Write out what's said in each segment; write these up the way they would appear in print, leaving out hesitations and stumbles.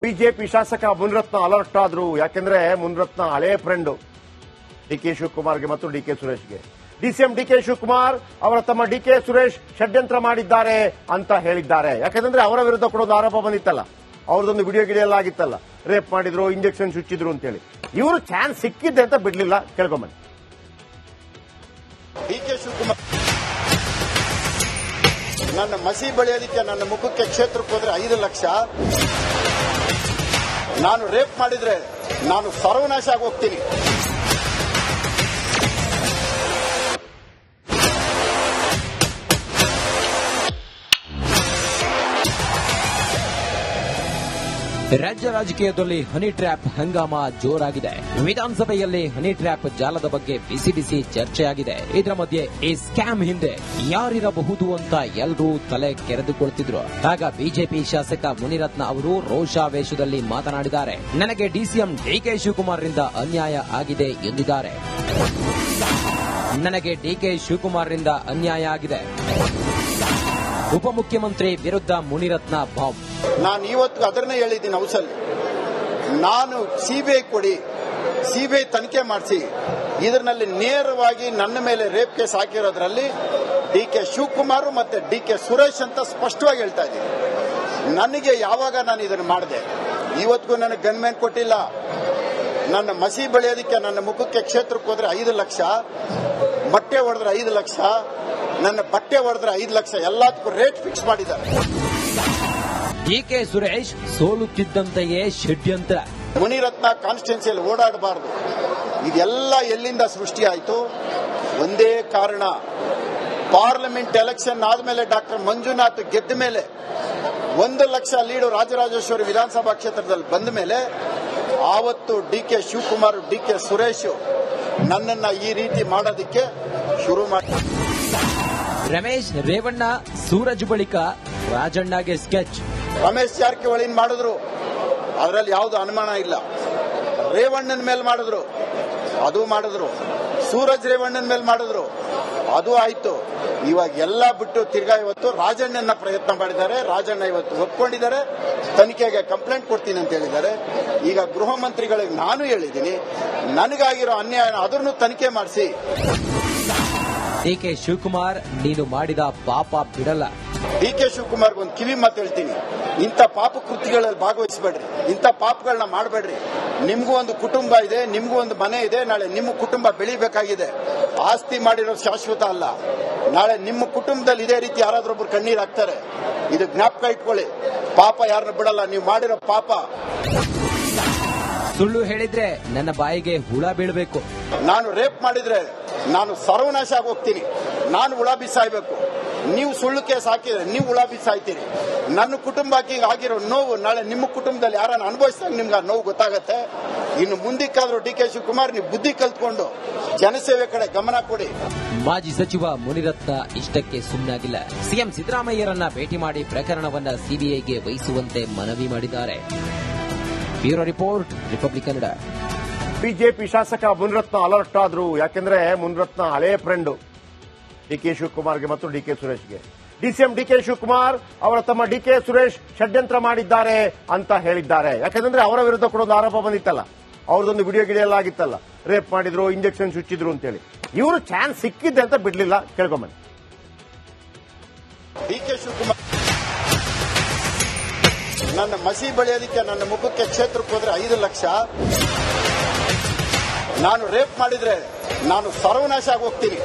BJP ಶಾಸಕ Munirathna alert ಆದ್ರು. ಯಾಕೆಂದ್ರೆ ಮುನಿರತ್ನ ಹಳೆ ಫ್ರೆಂಡ್ ಡಿಕೆ ಶಿವಕುಮಾರ್ಗೆ ಮತ್ತು ಡಿಕೆ ಸುರೇಶ್ಗೆ. ಡಿಸಿಎಂ ಡಿಕೆ ಶಿವಕುಮಾರ್ ಅವರ ತಮ್ಮ ಡಿಕೆ ಸುರೇಶ್ ಷಡ್ಯಂತ್ರ ಮಾಡಿದ್ದಾರೆ ಅಂತ ಹೇಳಿದ್ದಾರೆ. ಯಾಕಂದ್ರೆ ಅವರ ವಿರುದ್ಧ ಕೂಡ ಒಂದು ಆರೋಪ ಬಂದಿತ್ತಲ್ಲ, ಅವ್ರದೊಂದು ವಿಡಿಯೋ ಗಿಡಿಯಲ್ಲಾಗಿತ್ತಲ್ಲ, ರೇಪ್ ಮಾಡಿದ್ರು, ಇಂಜೆಕ್ಷನ್ ಚುಚ್ಚಿದ್ರು ಅಂತೇಳಿ. ಇವರು ಚಾನ್ಸ್ ಸಿಕ್ಕಿದ್ದೆ ಅಂತ ಬಿಡ್ಲಿಲ್ಲ. ಕೇಳ್ಕೊಂಬನ್ನಿ. ಡಿಕೆ ಶಿವಕುಮಾರ್ ನನ್ನ ಮಸಿ ಬಳಿಯೋದಕ್ಕೆ ನನ್ನ ಮುಖಕ್ಕೆ ಕ್ಷೇತ್ರಕ್ಕೆ ಹೋದ್ರೆ 5 ಲಕ್ಷ, ನಾನು ರೇಪ್ ಮಾಡಿದ್ರೆ ನಾನು ಸರ್ವನಾಶ ಆಗಿ ಹೋಗ್ತೀನಿ. ರಾಜ್ಯ ರಾಜಕೀಯದಲ್ಲಿ ಹನಿ ಟ್ರ್ಯಾಪ್ ಹಂಗಾಮ ಜೋರಾಗಿದೆ. ವಿಧಾನಸಭೆಯಲ್ಲಿ ಹನಿ ಟ್ರ್ಯಾಪ್ ಜಾಲದ ಬಗ್ಗೆ ಬಿಸಿ ಬಿಸಿ ಚರ್ಚೆಯಾಗಿದೆ. ಇದರ ಮಧ್ಯೆ ಈ ಸ್ಕ್ಯಾಮ್ ಹಿಂದೆ ಯಾರಿರಬಹುದು ಅಂತ ಎಲ್ಲರೂ ತಲೆ ಕೆರೆದುಕೊಳ್ತಿದ್ರು. ಆಗ ಬಿಜೆಪಿ ಶಾಸಕ ಮುನಿರತ್ನ ಅವರು ರೋಷಾವೇಶದಲ್ಲಿ ಮಾತನಾಡಿದ್ದಾರೆ. ನನಗೆ ಡಿಸಿಎಂ ಡಿಕೆ ಶಿವಕುಮಾರ್ ರಿಂದ ಅನ್ಯಾಯ ಆಗಿದೆ ಎಂದಿದ್ದಾರೆ. ನನಗೆ ಡಿಕೆ ಶಿವಕುಮಾರ್ ರಿಂದ ಅನ್ಯಾಯ ಆಗಿದೆ. ಉಪಮುಖ್ಯಮಂತ್ರಿ ವಿರುದ್ಧ ಮುನಿರತ್ನ ಬಾಂಬ್. ನಾನು ಇವತ್ತು ಅದನ್ನೇ ಹೇಳಿದ್ದೀನಿ ಹೌಸಲ್ಲಿ, ನಾನು ಸಿಬಿಐ ಕೊಡಿ, ಸಿಬಿಐ ತನಿಖೆ ಮಾಡಿಸಿ, ಇದರಲ್ಲಿ ನೇರವಾಗಿ ನನ್ನ ಮೇಲೆ ರೇಪ್ ಕೇಸ್ ಹಾಕಿರೋದ್ರಲ್ಲಿ ಡಿಕೆ ಶಿವಕುಮಾರ್ ಮತ್ತೆ ಡಿಕೆ ಸುರೇಶ್ ಅಂತ ಸ್ಪಷ್ಟವಾಗಿ ಹೇಳ್ತಾ ಇದ್ದೀನಿ. ನನಗೆ ಯಾವಾಗ ನಾನು ಇದನ್ನು ಮಾಡಿದೆ, ಇವತ್ತಿಗೂ ನನಗೆ ಗನ್ಮ್ಯಾನ್ ಕೊಟ್ಟಿಲ್ಲ. ನನ್ನ ಮಸಿ ಬೆಳೆಯೋದಕ್ಕೆ ನನ್ನ ಮುಖಕ್ಕೆ ಕ್ಷೇತ್ರಕ್ಕೆ ಹೋದ್ರೆ 5 ಲಕ್ಷ, ಬಟ್ಟೆ ಹೊಡೆದ್ರೆ 5 ಲಕ್ಷ, ನನ್ನ ಬಟ್ಟೆ ಹೊಡೆದ್ರೆ 5 ಲಕ್ಷ, ಎಲ್ಲದಕ್ಕೂ ರೇಟ್ ಫಿಕ್ಸ್ ಮಾಡಿದ್ದಾರೆ. ಡಿಕೆ ಸುರೇಶ್ ಸೋಲುತ್ತಿದ್ದಂತೆಯೇ ಷಡ್ಯಂತ್ರ. ಮುನಿರತ್ನ ಕಾನ್ಸ್ಟಿಟ್ಯೂನ್ಸಿಯಲ್ಲಿ ಓಡಾಡಬಾರದು. ಇದೆಲ್ಲ ಎಲ್ಲಿಂದ ಸೃಷ್ಟಿಯಾಯಿತು? ಒಂದೇ ಕಾರಣ, ಪಾರ್ಲಿಮೆಂಟ್ ಎಲೆಕ್ಷನ್ ಆದ್ಮೇಲೆ ಡಾಕ್ಟರ್ ಮಂಜುನಾಥ್ ಗೆದ್ದ ಮೇಲೆ 1 ಲಕ್ಷ ಲೀಡು ರಾಜರಾಜೇಶ್ವರಿ ವಿಧಾನಸಭಾ ಕ್ಷೇತ್ರದಲ್ಲಿ ಬಂದ ಮೇಲೆ ಆವತ್ತು ಡಿಕೆ ಶಿವಕುಮಾರ್, ಡಿಕೆ ಸುರೇಶ್ ನನ್ನನ್ನ ಈ ರೀತಿ ಮಾಡೋದಕ್ಕೆ ಶುರು ಮಾಡಿ. ರಮೇಶ್ ರೇವಣ್ಣ ಸೂರಜ್ ಬಳಿಕ ರಾಜಣ್ಣಗೆ ಸ್ಕೆಚ್. ರಮೇಶ್ ಜಾರಕಿಹೊಳಿ ಮಾಡಿದ್ರು, ಅದರಲ್ಲಿ ಯಾವುದು ಅನುಮಾನ ಇಲ್ಲ. ರೇವಣ್ಣನ ಮೇಲೆ ಮಾಡಿದ್ರು, ಅದು ಮಾಡಿದ್ರು. ಸೂರಜ್ ರೇವಣ್ಣನ ಮೇಲೆ ಮಾಡಿದ್ರು, ಅದು ಆಯ್ತು. ಇವಾಗ ಎಲ್ಲ ಬಿಟ್ಟು ತಿರ್ಗಾ ಇವತ್ತು ರಾಜಣ್ಣನ ಪ್ರಯತ್ನ ಮಾಡಿದ್ದಾರೆ. ರಾಜಣ್ಣ ಇವತ್ತು ಒಪ್ಕೊಂಡಿದ್ದಾರೆ, ತನಿಖೆಗೆ ಕಂಪ್ಲೇಂಟ್ ಕೊಡ್ತೀನಿ ಅಂತ ಹೇಳಿದ್ದಾರೆ. ಈಗ ಗೃಹ ಮಂತ್ರಿಗಳಿಗೆ ನಾನು ಹೇಳಿದ್ದೀನಿ, ನನಗಾಗಿರೋ ಅನ್ಯಾಯ ಅದನ್ನು ತನಿಖೆ ಮಾಡಿಸಿ. ಡಿಕೆ ಶಿವಕುಮಾರ್, ನೀನು ಮಾಡಿದ ಪಾಪ ಬಿಡಲ್ಲ. ಡಿಕೆ ಶಿವಕುಮಾರ್ ಒಂದು ಕಿವಿ ಮಾತು ಹೇಳ್ತೀನಿ, ಇಂಥ ಪಾಪ ಕೃತ್ಯಗಳಲ್ಲಿ ಭಾಗವಹಿಸಬೇಡ್ರಿ, ಇಂಥ ಪಾಪಗಳನ್ನ ಮಾಡಬೇಡ್ರಿ. ನಿಮ್ಗೂ ಒಂದು ಕುಟುಂಬ ಇದೆ, ನಿಮ್ಗೂ ಒಂದು ಮನೆ ಇದೆ. ನಾಳೆ ನಿಮ್ಮ ಕುಟುಂಬ ಬೆಳಿಬೇಕಾಗಿದೆ. ಆಸ್ತಿ ಮಾಡಿರೋದು ಶಾಶ್ವತ ಅಲ್ಲ. ನಾಳೆ ನಿಮ್ಮ ಕುಟುಂಬದಲ್ಲಿ ಇದೇ ರೀತಿ ಯಾರಾದ್ರೊಬ್ರು ಕಣ್ಣೀರು ಹಾಕ್ತಾರೆ. ಇದು ಜ್ಞಾಪಕ ಇಟ್ಕೊಳ್ಳಿ. ಪಾಪ ಯಾರನ್ನ ಬಿಡಲ್ಲ, ನೀವು ಮಾಡಿರೋ ಪಾಪ. ಸುಳ್ಳು ಹೇಳಿದ್ರೆ ನನ್ನ ಬಾಯಿಗೆ ಹುಳ ಬೀಳಬೇಕು. ನಾನು ರೇಪ್ ಮಾಡಿದ್ರೆ ನಾನು ಸರ್ವನಾಶ ಆಗಿ ಹೋಗ್ತೀನಿ, ನಾನು ಹುಳ ಬಿಸಾಯ್ಬೇಕು. ನೀವು ಸುಳ್ಳು ಕೇಸ್ ಹಾಕಿದ್ರೆ ನೀವು ಹುಳ ಬಿಸಾಯ್ತೀರಿ. ನನ್ನ ಕುಟುಂಬಕ್ಕೆ ಆಗಿರೋ ನೋವು ನಾಳೆ ನಿಮ್ಮ ಕುಟುಂಬದಲ್ಲಿ ಯಾರನ್ನ ಅನುಭವಿಸಿದಾಗ ನಿಮ್ಗೆ ಆ ನೋವು ಗೊತ್ತಾಗತ್ತೆ. ಇನ್ನು ಮುಂದಕ್ಕಾದ್ರೂ ಡಿಕೆ ಶಿವಕುಮಾರ್, ನೀವು ಬುದ್ಧಿ ಕಲ್ತ್ಕೊಂಡು ಜನಸೇವೆ ಕಡೆ ಗಮನ ಕೊಡಿ. ಮಾಜಿ ಸಚಿವ ಮುನಿರತ್ನ ಇಷ್ಟಕ್ಕೆ ಸುಮ್ಮನಾಗಿಲ್ಲ. ಸಿಎಂ ಸಿದ್ದರಾಮಯ್ಯರನ್ನ ಭೇಟಿ ಮಾಡಿ ಪ್ರಕರಣವನ್ನ ಸಿಬಿಐಗೆ ವಹಿಸುವಂತೆ ಮನವಿ ಮಾಡಿದ್ದಾರೆ. Bureau report, republic Kannada. BJP ಶಾಸಕ ಮುನಿರತ್ನ ಅಲರ್ಟ್ ಆದ್ರು. ಯಾಕೆಂದ್ರೆ ಮುನಿರತ್ನ ಹಳೆ ಫ್ರೆಂಡ್ ಡಿಕೆ ಶಿವಕುಮಾರ್ಗೆ ಮತ್ತು ಡಿಕೆ ಸುರೇಶ್ಗೆ. ಡಿಸಿಎಂ ಡಿಕೆ ಶಿವಕುಮಾರ್ ಅವರ ತಮ್ಮ ಡಿಕೆ ಸುರೇಶ್ ಷಡ್ಯಂತ್ರ ಮಾಡಿದ್ದಾರೆ ಅಂತ ಹೇಳಿದ್ದಾರೆ. ಯಾಕಂದ್ರೆ ಅವರ ವಿರುದ್ಧ ಕೂಡ ಒಂದು ಆರೋಪ ಬಂದಿತ್ತಲ್ಲ, ಅವ್ರದೊಂದು ವಿಡಿಯೋ ಗಿಡಿಯಲ್ಲಾಗಿತ್ತಲ್ಲ, ರೇಪ್ ಮಾಡಿದ್ರು, ಇಂಜೆಕ್ಷನ್ ಚುಚ್ಚಿದ್ರು ಅಂತೇಳಿ. ಇವರು ಚಾನ್ಸ್ ಸಿಕ್ಕಿದ್ದೆ ಅಂತ ಬಿಡ್ಲಿಲ್ಲ. ಕೇಳ್ಕೊಂಬನ್ನಿ. ಡಿಕೆ ಶಿವಕುಮಾರ್ ನನ್ನ ಮಸಿ ಬೆಳೆಯೋದಕ್ಕೆ ನನ್ನ ಮುಖಕ್ಕೆ ಕ್ಷೇತ್ರಕ್ಕೆ ಹೋದ್ರೆ 5 ಲಕ್ಷ, ನಾನು ರೇಪ್ ಮಾಡಿದ್ರೆ ನಾನು ಸರ್ವನಾಶ ಆಗಿ ಹೋಗ್ತೀನಿ.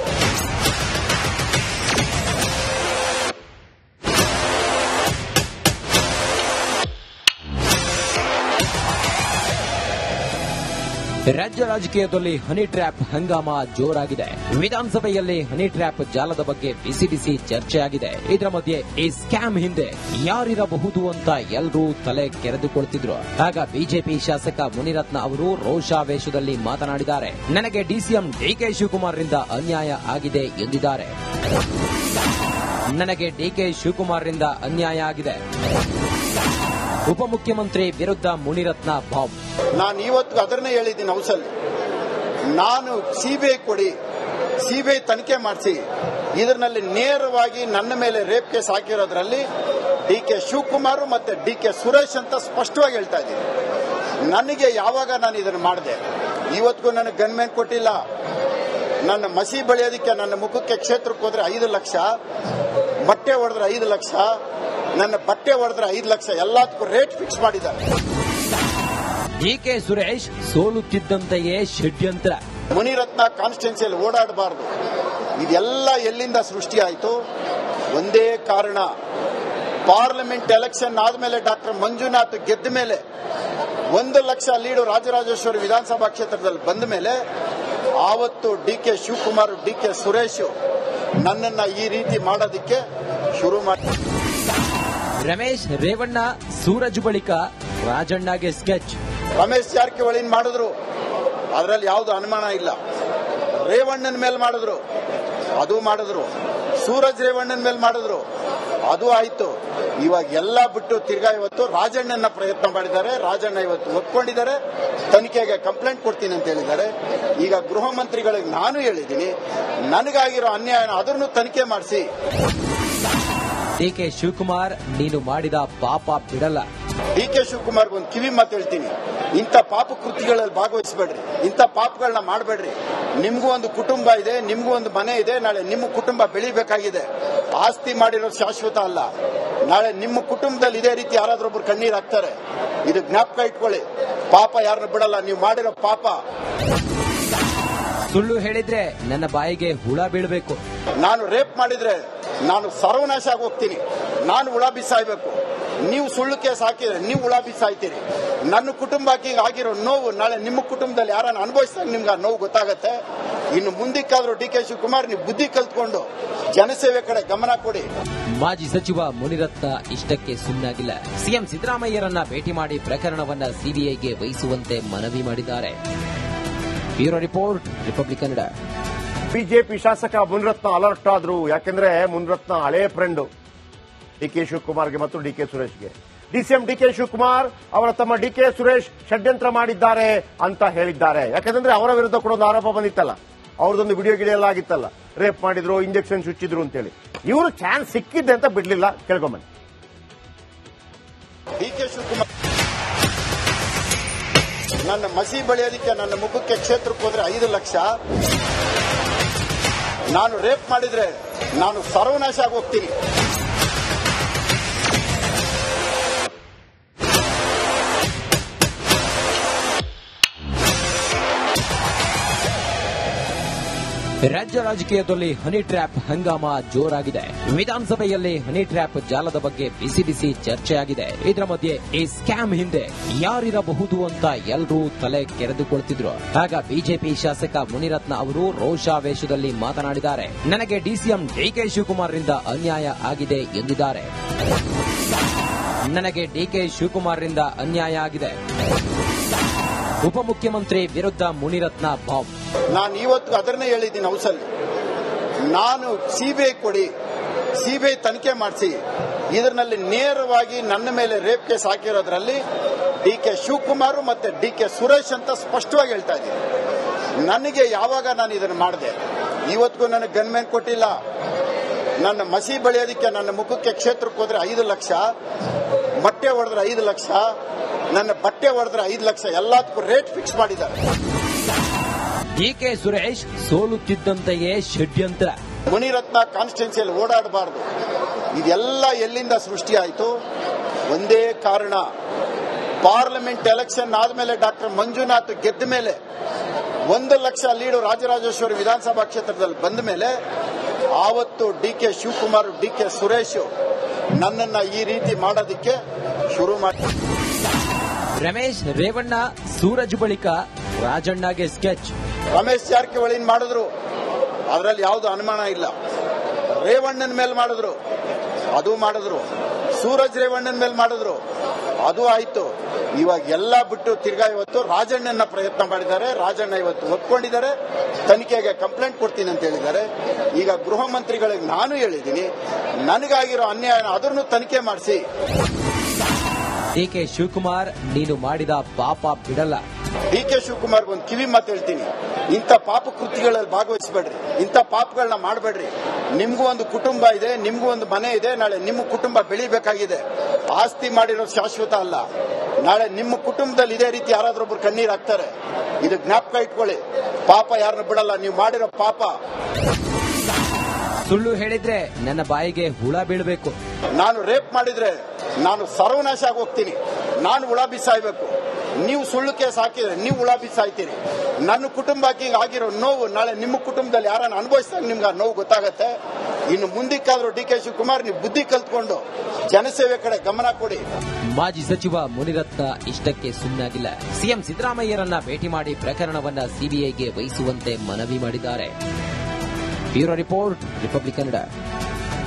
ರಾಜ್ಯ ರಾಜಕೀಯದಲ್ಲಿ ಹನಿ ಟ್ರ್ಯಾಪ್ ಹಂಗಾಮ ಜೋರಾಗಿದೆ. ವಿಧಾನಸಭೆಯಲ್ಲಿ ಹನಿ ಟ್ರ್ಯಾಪ್ ಜಾಲದ ಬಗ್ಗೆ ಬಿಸಿ ಬಿಸಿ ಚರ್ಚೆಯಾಗಿದೆ. ಇದರ ಮಧ್ಯೆ ಈ ಸ್ಕ್ಯಾಮ್ ಹಿಂದೆ ಯಾರಿರಬಹುದು ಅಂತ ಎಲ್ಲರೂ ತಲೆ ಕೆರೆದುಕೊಳ್ತಿದ್ರು. ಆಗ ಬಿಜೆಪಿ ಶಾಸಕ ಮುನಿರತ್ನ ಅವರು ರೋಷಾವೇಶದಲ್ಲಿ ಮಾತನಾಡಿದ್ದಾರೆ. ನನಗೆ ಡಿಸಿಎಂ ಡಿಕೆ ಶಿವಕುಮಾರ್ ರಿಂದ ಅನ್ಯಾಯ ಆಗಿದೆ ಎಂದಿದ್ದಾರೆ. ನನಗೆ ಡಿಕೆ ಶಿವಕುಮಾರ್ ರಿಂದ ಅನ್ಯಾಯ ಆಗಿದೆ. ಉಪಮುಖ್ಯಮಂತ್ರಿ ವಿರುದ್ಧ ಮುನಿರತ್ನ ಬಾಂಬ್. ನಾನು ಇವತ್ತು ಅದನ್ನೇ ಹೇಳಿದ್ದೀನಿ ಹೌಸಲ್ಲಿ, ನಾನು ಸಿಬಿಐ ಕೊಡಿ, ಸಿಬಿಐ ತನಿಖೆ ಮಾಡಿಸಿ, ಇದರಲ್ಲಿ ನೇರವಾಗಿ ನನ್ನ ಮೇಲೆ ರೇಪ್ ಕೇಸ್ ಹಾಕಿರೋದ್ರಲ್ಲಿ ಡಿ.ಕೆ. ಶಿವಕುಮಾರ್ ಮತ್ತೆ ಡಿ.ಕೆ. ಸುರೇಶ್ ಅಂತ ಸ್ಪಷ್ಟವಾಗಿ ಹೇಳ್ತಾ ಇದ್ದೀನಿ. ನನಗೆ ಯಾವಾಗ ನಾನು ಇದನ್ನು ಮಾಡಿದೆ, ಇವತ್ತಿಗೂ ನನಗೆ ಗನ್ಮ್ಯಾನ್ ಕೊಟ್ಟಿಲ್ಲ. ನನ್ನ ಮಸಿ ಬೆಳೆಯೋದಕ್ಕೆ ನನ್ನ ಮುಖಕ್ಕೆ ಕ್ಷೇತ್ರಕ್ಕೆ ಹೋದ್ರೆ 5 ಲಕ್ಷ, ಬಟ್ಟೆ ಹೊಡೆದ್ರೆ 5 ಲಕ್ಷ, ನನ್ನ ಬಟ್ಟೆ ಹೊಡೆದ್ರೆ 5 ಲಕ್ಷ, ಎಲ್ಲದಕ್ಕೂ ರೇಟ್ ಫಿಕ್ಸ್ ಮಾಡಿದ್ದಾರೆ. ಡಿ.ಕೆ. ಸುರೇಶ್ ಸೋಲುತ್ತಿದ್ದಂತೆಯೇ ಷಡ್ಯಂತ್ರ. ಮುನಿರತ್ನ ಕಾನ್ಸ್ಟಿಟ್ಯೂನ್ಸಿಯಲ್ಲಿ ಓಡಾಡಬಾರದು. ಇದೆಲ್ಲ ಎಲ್ಲಿಂದ ಸೃಷ್ಟಿ ಆಯಿತು? ಒಂದೇ ಕಾರಣ, ಪಾರ್ಲಿಮೆಂಟ್ ಎಲೆಕ್ಷನ್ ಆದ್ಮೇಲೆ ಡಾಕ್ಟರ್ ಮಂಜುನಾಥ್ ಗೆದ್ದ ಮೇಲೆ 1 ಲಕ್ಷ ಲೀಡು ರಾಜರಾಜೇಶ್ವರಿ ವಿಧಾನಸಭಾ ಕ್ಷೇತ್ರದಲ್ಲಿ ಬಂದ ಮೇಲೆ ಆವತ್ತು ಡಿ.ಕೆ. ಶಿವಕುಮಾರ್, ಡಿ.ಕೆ. ಸುರೇಶ್ ನನ್ನನ್ನ ಈ ರೀತಿ ಮಾಡೋದಕ್ಕೆ ಶುರು ಮಾಡಿ. ರಮೇಶ್ ರೇವಣ್ಣ ಸೂರಜ್ ಬಳಿಕ ರಾಜಣ್ಣಗೆ ಸ್ಕೆಚ್. ರಮೇಶ್ ಜಾರಕಿಹೊಳಿನ ಮಾಡಿದ್ರು, ಅದರಲ್ಲಿ ಯಾವುದು ಅನುಮಾನ ಇಲ್ಲ. ರೇವಣ್ಣನ ಮೇಲೆ ಮಾಡಿದ್ರು, ಅದು ಮಾಡಿದ್ರು. ಸೂರಜ್ ರೇವಣ್ಣನ ಮೇಲೆ ಮಾಡಿದ್ರು, ಅದು ಆಯ್ತು. ಇವಾಗ ಎಲ್ಲ ಬಿಟ್ಟು ತಿರ್ಗಾ ಇವತ್ತು ರಾಜಣ್ಣನ ಪ್ರಯತ್ನ ಮಾಡಿದ್ದಾರೆ. ರಾಜಣ್ಣ ಇವತ್ತು ಒಪ್ಕೊಂಡಿದ್ದಾರೆ, ತನಿಖೆಗೆ ಕಂಪ್ಲೇಂಟ್ ಕೊಡ್ತೀನಿ ಅಂತ ಹೇಳಿದ್ದಾರೆ. ಈಗ ಗೃಹ ಮಂತ್ರಿಗಳಿಗೆ ನಾನು ಹೇಳಿದ್ದೀನಿ, ನನಗಾಗಿರೋ ಅನ್ಯಾಯ ಅದನ್ನು ತನಿಖೆ ಮಾಡಿಸಿ. ಡಿ.ಕೆ. ಶಿವಕುಮಾರ್, ನೀನು ಮಾಡಿದ ಪಾಪ ಬಿಡಲ್ಲ. ಡಿ.ಕೆ. ಶಿವಕುಮಾರ್ ಒಂದು ಕಿವಿ ಮಾತು ಹೇಳ್ತೀನಿ, ಇಂಥ ಪಾಪ ಕೃತ್ಯಗಳಲ್ಲಿ ಭಾಗವಹಿಸಬೇಡ್ರಿ, ಇಂಥ ಪಾಪಗಳನ್ನ ಮಾಡಬೇಡ್ರಿ. ನಿಮ್ಗೂ ಒಂದು ಕುಟುಂಬ ಇದೆ, ನಿಮ್ಗೂ ಒಂದು ಮನೆ ಇದೆ. ನಾಳೆ ನಿಮ್ಮ ಕುಟುಂಬ ಬೆಳಿಬೇಕಾಗಿದೆ. ಆಸ್ತಿ ಮಾಡಿರೋದು ಶಾಶ್ವತ ಅಲ್ಲ. ನಾಳೆ ನಿಮ್ಮ ಕುಟುಂಬದಲ್ಲಿ ಇದೇ ರೀತಿ ಯಾರಾದ್ರೊಬ್ರು ಕಣ್ಣೀರು ಹಾಕ್ತಾರೆ. ಇದು ಜ್ಞಾಪಕ ಇಟ್ಕೊಳ್ಳಿ. ಪಾಪ ಯಾರನ್ನ ಬಿಡಲ್ಲ, ನೀವು ಮಾಡಿರೋ ಪಾಪ. ಸುಳ್ಳು ಹೇಳಿದ್ರೆ ನನ್ನ ಬಾಯಿಗೆ ಹುಳ ಬೀಳಬೇಕು. ನಾನು ರೇಪ್ ಮಾಡಿದ್ರೆ ನಾನು ಸರ್ವನಾಶ ಆಗಿ ಹೋಗ್ತೀನಿ, ನಾನು ಹುಳ ಬಿಸಾಯ್ಬೇಕು. ನೀವು ಸುಳ್ಳು ಕೇಸ್ ಹಾಕಿದ್ರೆ ನೀವು ಹುಳ ಬಿಸಾಯ್ತೀರಿ. ನನ್ನ ಕುಟುಂಬಕ್ಕೆ ಆಗಿರೋ ನೋವು ನಾಳೆ ನಿಮ್ಮ ಕುಟುಂಬದಲ್ಲಿ ಯಾರನ್ನ ಅನುಭವಿಸಿದಾಗ ನಿಮ್ಗೆ ಆ ನೋವು ಗೊತ್ತಾಗತ್ತೆ. ಇನ್ನು ಮುಂದಕ್ಕಾದ್ರೂ ಡಿ.ಕೆ. ಶಿವಕುಮಾರ್ ನೀವು ಬುದ್ಧಿ ಕಲ್ತ್ಕೊಂಡು ಜನಸೇವೆ ಕಡೆ ಗಮನ ಕೊಡಿ. ಮಾಜಿ ಸಚಿವ ಮುನಿರತ್ನ ಇಷ್ಟಕ್ಕೆ ಸುಮ್ಮನಾಗಿಲ್ಲ. ಸಿಎಂ ಸಿದ್ದರಾಮಯ್ಯರನ್ನ ಭೇಟಿ ಮಾಡಿ ಪ್ರಕರಣವನ್ನ ಸಿಬಿಐಗೆ ವಹಿಸುವಂತೆ ಮನವಿ ಮಾಡಿದ್ದಾರೆ. Bureau report, republic Kannada. BJP ಶಾಸಕ ಮುನಿರತ್ನ ಅಲರ್ಟ್ ಆದ್ರು. ಯಾಕೆಂದ್ರೆ ಮುನಿರತ್ನ ಹಳೇ ಫ್ರೆಂಡ್ ಡಿ.ಕೆ. ಶಿವಕುಮಾರ್ಗೆ ಮತ್ತು ಡಿ.ಕೆ. ಸುರೇಶ್ಗೆ. ಡಿಸಿಎಂ ಡಿ.ಕೆ. ಶಿವಕುಮಾರ್ ಅವರ ತಮ್ಮ ಡಿ.ಕೆ. ಸುರೇಶ್ ಷಡ್ಯಂತ್ರ ಮಾಡಿದ್ದಾರೆ ಅಂತ ಹೇಳಿದ್ದಾರೆ. ಯಾಕಂದ್ರೆ ಅವರ ವಿರುದ್ಧ ಕೂಡ ಒಂದು ಆರೋಪ ಬಂದಿತ್ತಲ್ಲ, ಅವ್ರದೊಂದು ವಿಡಿಯೋ ಗಿಡಿಯೆಲ್ಲ ಆಗಿತ್ತಲ್ಲ, ರೇಪ್ ಮಾಡಿದ್ರು, ಇಂಜೆಕ್ಷನ್ ಚುಚ್ಚಿದ್ರು ಅಂತೇಳಿ. ಇವರು ಚಾನ್ಸ್ ಸಿಕ್ಕಿದ್ದೆ ಅಂತ ಬಿಡ್ಲಿಲ್ಲ. ಕೇಳ್ಕೊಂಬನ್ನಿ. ಡಿ.ಕೆ. ಶಿವಕುಮಾರ್ ನನ್ನ ಮಸಿ ಬೆಳೆಯೋದಕ್ಕೆ ನನ್ನ ಮುಖಕ್ಕೆ ಕ್ಷೇತ್ರಕ್ಕೆ ಹೋದ್ರೆ 5 ಲಕ್ಷ, ನಾನು ರೇಪ್ ಮಾಡಿದ್ರೆ ನಾನು ಸರ್ವನಾಶ ಆಗಿ ಹೋಗ್ತೀನಿ. ರಾಜ್ಯ ರಾಜಕೀಯದಲ್ಲಿ ಹನಿ ಟ್ರ್ಯಾಪ್ ಹಂಗಾಮ ಜೋರಾಗಿದೆ. ವಿಧಾನಸಭೆಯಲ್ಲಿ ಹನಿ ಟ್ರ್ಯಾಪ್ ಜಾಲದ ಬಗ್ಗೆ ಬಿಸಿ ಬಿಸಿ ಚರ್ಚೆಯಾಗಿದೆ. ಇದರ ಮಧ್ಯೆ ಈ ಸ್ಕ್ಯಾಮ್ ಹಿಂದೆ ಯಾರಿರಬಹುದು ಅಂತ ಎಲ್ಲರೂ ತಲೆ ಕೆರೆದುಕೊಳ್ತಿದ್ರು. ಆಗ ಬಿಜೆಪಿ ಶಾಸಕ ಮುನಿರತ್ನ ಅವರು ರೋಷಾವೇಶದಲ್ಲಿ ಮಾತನಾಡಿದ್ದಾರೆ. ನನಗೆ ಡಿಸಿಎಂ ಡಿ.ಕೆ. ಶಿವಕುಮಾರ್ ರಿಂದ ಅನ್ಯಾಯ ಆಗಿದೆ ಎಂದಿದ್ದಾರೆ. ನನಗೆ ಡಿ.ಕೆ. ಶಿವಕುಮಾರ್ ರಿಂದ ಅನ್ಯಾಯ ಆಗಿದೆ. ಉಪಮುಖ್ಯಮಂತ್ರಿ ವಿರುದ್ಧ ಮುನಿರತ್ನ ಬಾಂಬ್. ನಾನು ಇವತ್ತು ಅದನ್ನೇ ಹೇಳಿದ್ದೀನಿ ಹೌಸಲ್ಲಿ. ನಾನು ಸಿಬಿಐ ಕೊಡಿ, ಸಿಬಿಐ ತನಿಖೆ ಮಾಡಿಸಿ. ಇದರಲ್ಲಿ ನೇರವಾಗಿ ನನ್ನ ಮೇಲೆ ರೇಪ್ ಕೇಸ್ ಹಾಕಿರೋದ್ರಲ್ಲಿ ಡಿ.ಕೆ. ಶಿವಕುಮಾರ್ ಮತ್ತೆ ಡಿ.ಕೆ. ಸುರೇಶ್ ಅಂತ ಸ್ಪಷ್ಟವಾಗಿ ಹೇಳ್ತಾ ಇದ್ದೀನಿ. ನನಗೆ ಯಾವಾಗ ನಾನು ಇದನ್ನು ಮಾಡಿದೆ, ಇವತ್ತಿಗೂ ನನಗೆ ಗನ್ಮ್ಯಾನ್ ಕೊಟ್ಟಿಲ್ಲ. ನನ್ನ ಮಸಿ ಬೆಳೆಯೋದಕ್ಕೆ ನನ್ನ ಮುಖಕ್ಕೆ ಕ್ಷೇತ್ರಕ್ಕೆ ಹೋದ್ರೆ 5 ಲಕ್ಷ, ಬಟ್ಟೆ ಹೊಡೆದ್ರೆ 5 ಲಕ್ಷ, ನನ್ನ ಬಟ್ಟೆ ಹೊಡೆದ್ರೆ 5 ಲಕ್ಷ, ಎಲ್ಲದಕ್ಕೂ ರೇಟ್ ಫಿಕ್ಸ್ ಮಾಡಿದ್ದಾರೆ. ಡಿ.ಕೆ. ಸುರೇಶ್ ಸೋಲುತ್ತಿದ್ದಂತೆಯೇ ಷಡ್ಯಂತ್ರ. ಮುನಿರತ್ನ ಕಾನ್ಸ್ಟಿಟ್ಯೂನ್ಸಿಯಲ್ಲಿ ಓಡಾಡಬಾರದು. ಇದೆಲ್ಲ ಎಲ್ಲಿಂದ ಸೃಷ್ಟಿ ಆಯಿತು? ಒಂದೇ ಕಾರಣ, ಪಾರ್ಲಿಮೆಂಟ್ ಎಲೆಕ್ಷನ್ ಆದ್ಮೇಲೆ ಡಾಕ್ಟರ್ ಮಂಜುನಾಥ್ ಗೆದ್ದ ಮೇಲೆ 1 ಲಕ್ಷ ಲೀಡು ರಾಜರಾಜೇಶ್ವರಿ ವಿಧಾನಸಭಾ ಕ್ಷೇತ್ರದಲ್ಲಿ ಬಂದ ಮೇಲೆ ಆವತ್ತು ಡಿ.ಕೆ. ಶಿವಕುಮಾರ್, ಡಿ.ಕೆ. ಸುರೇಶ್ ನನ್ನನ್ನ ಈ ರೀತಿ ಮಾಡೋದಕ್ಕೆ ಶುರು ಮಾಡಿ. ರಮೇಶ್ ರೇವಣ್ಣ ಸೂರಜ್ ಬಳಿಕ ರಾಜಣ್ಣಗೆ ಸ್ಕೆಚ್. ರಮೇಶ್ ಜಾರಕಿಹೊಳಿನ ಮಾಡಿದ್ರು, ಅದರಲ್ಲಿ ಯಾವುದು ಅನುಮಾನ ಇಲ್ಲ. ರೇವಣ್ಣನ ಮೇಲೆ ಮಾಡಿದ್ರು, ಅದು ಮಾಡಿದ್ರು. ಸೂರಜ್ ರೇವಣ್ಣನ ಮೇಲೆ ಮಾಡಿದ್ರು, ಅದು ಆಯ್ತು. ಇವಾಗ ಎಲ್ಲ ಬಿಟ್ಟು ತಿರ್ಗಾ ಇವತ್ತು ರಾಜಣ್ಣನ ಪ್ರಯತ್ನ ಮಾಡಿದ್ದಾರೆ. ರಾಜಣ್ಣ ಇವತ್ತು ಒಪ್ಕೊಂಡಿದ್ದಾರೆ, ತನಿಖೆಗೆ ಕಂಪ್ಲೇಂಟ್ ಕೊಡ್ತೀನಿ ಅಂತ ಹೇಳಿದ್ದಾರೆ. ಈಗ ಗೃಹ ಮಂತ್ರಿಗಳಿಗೆ ನಾನು ಹೇಳಿದ್ದೀನಿ, ನನಗಾಗಿರೋ ಅನ್ಯಾಯ ಅದನ್ನು ತನಿಖೆ ಮಾಡಿಸಿ. ಡಿ.ಕೆ. ಶಿವಕುಮಾರ್, ನೀನು ಮಾಡಿದ ಪಾಪ ಬಿಡಲ್ಲ. ಡಿ.ಕೆ. ಶಿವಕುಮಾರ್ ಒಂದು ಕಿವಿ ಮಾತು ಹೇಳ್ತೀನಿ, ಇಂಥ ಪಾಪ ಕೃತ್ಯಗಳಲ್ಲಿ ಭಾಗವಹಿಸಬೇಡ್ರಿ, ಇಂಥ ಪಾಪಗಳನ್ನ ಮಾಡಬೇಡ್ರಿ. ನಿಮ್ಗೂ ಒಂದು ಕುಟುಂಬ ಇದೆ, ನಿಮ್ಗೂ ಒಂದು ಮನೆ ಇದೆ. ನಾಳೆ ನಿಮ್ಮ ಕುಟುಂಬ ಬೆಳಿಬೇಕಾಗಿದೆ. ಆಸ್ತಿ ಮಾಡಿರೋ ಶಾಶ್ವತ ಅಲ್ಲ. ನಾಳೆ ನಿಮ್ಮ ಕುಟುಂಬದಲ್ಲಿ ಇದೇ ರೀತಿ ಯಾರಾದ್ರೊಬ್ರು ಕಣ್ಣೀರು ಹಾಕ್ತಾರೆ. ಇದು ಜ್ಞಾಪಕ ಇಟ್ಕೊಳ್ಳಿ. ಪಾಪ ಯಾರನ್ನ ಬಿಡಲ್ಲ. ನೀವು ಮಾಡಿರೋ ಪಾಪ. ಸುಳ್ಳು ಹೇಳಿದ್ರೆ ನನ್ನ ಬಾಯಿಗೆ ಹುಳ ಬೀಳಬೇಕು. ನಾನು ರೇಪ್ ಮಾಡಿದ್ರೆ ನಾನು ಸರ್ವನಾಶ ಆಗಿ ಹೋಗ್ತೀನಿ. ನಾನು ಹುಳ ಬಿಸಾಯ್ಬೇಕು. ನೀವು ಸುಳ್ಳು ಕೇಸ್ ಹಾಕಿದ್ರೆ ನೀವು ಹುಳ ಬಿಸಾಯ್ತೀರಿ. ನನ್ನ ಕುಟುಂಬಕ್ಕೆ ಆಗಿರೋ ನೋವು ನಾಳೆ ನಿಮ್ಮ ಕುಟುಂಬದಲ್ಲಿ ಯಾರನ್ನ ಅನುಭವಿಸಿದಾಗ ನಿಮ್ಗೆ ಆ ನೋವು ಗೊತ್ತಾಗತ್ತೆ. ಇನ್ನು ಮುಂದಕ್ಕಾದ್ರೂ ಡಿ.ಕೆ. ಶಿವಕುಮಾರ್ ನೀವು ಬುದ್ಧಿ ಕಲ್ತ್ಕೊಂಡು ಜನಸೇವೆ ಕಡೆ ಗಮನ ಕೊಡಿ. ಮಾಜಿ ಸಚಿವ ಮುನಿರತ್ನ ಇಷ್ಟಕ್ಕೆ ಸುಮ್ಮನಾಗಿಲ್ಲ. ಸಿಎಂ ಸಿದ್ದರಾಮಯ್ಯರನ್ನ ಭೇಟಿ ಮಾಡಿ ಪ್ರಕರಣವನ್ನ ಸಿಬಿಐಗೆ ವಹಿಸುವಂತೆ ಮನವಿ ಮಾಡಿದ್ದಾರೆ. Bureau report, republic Kannada.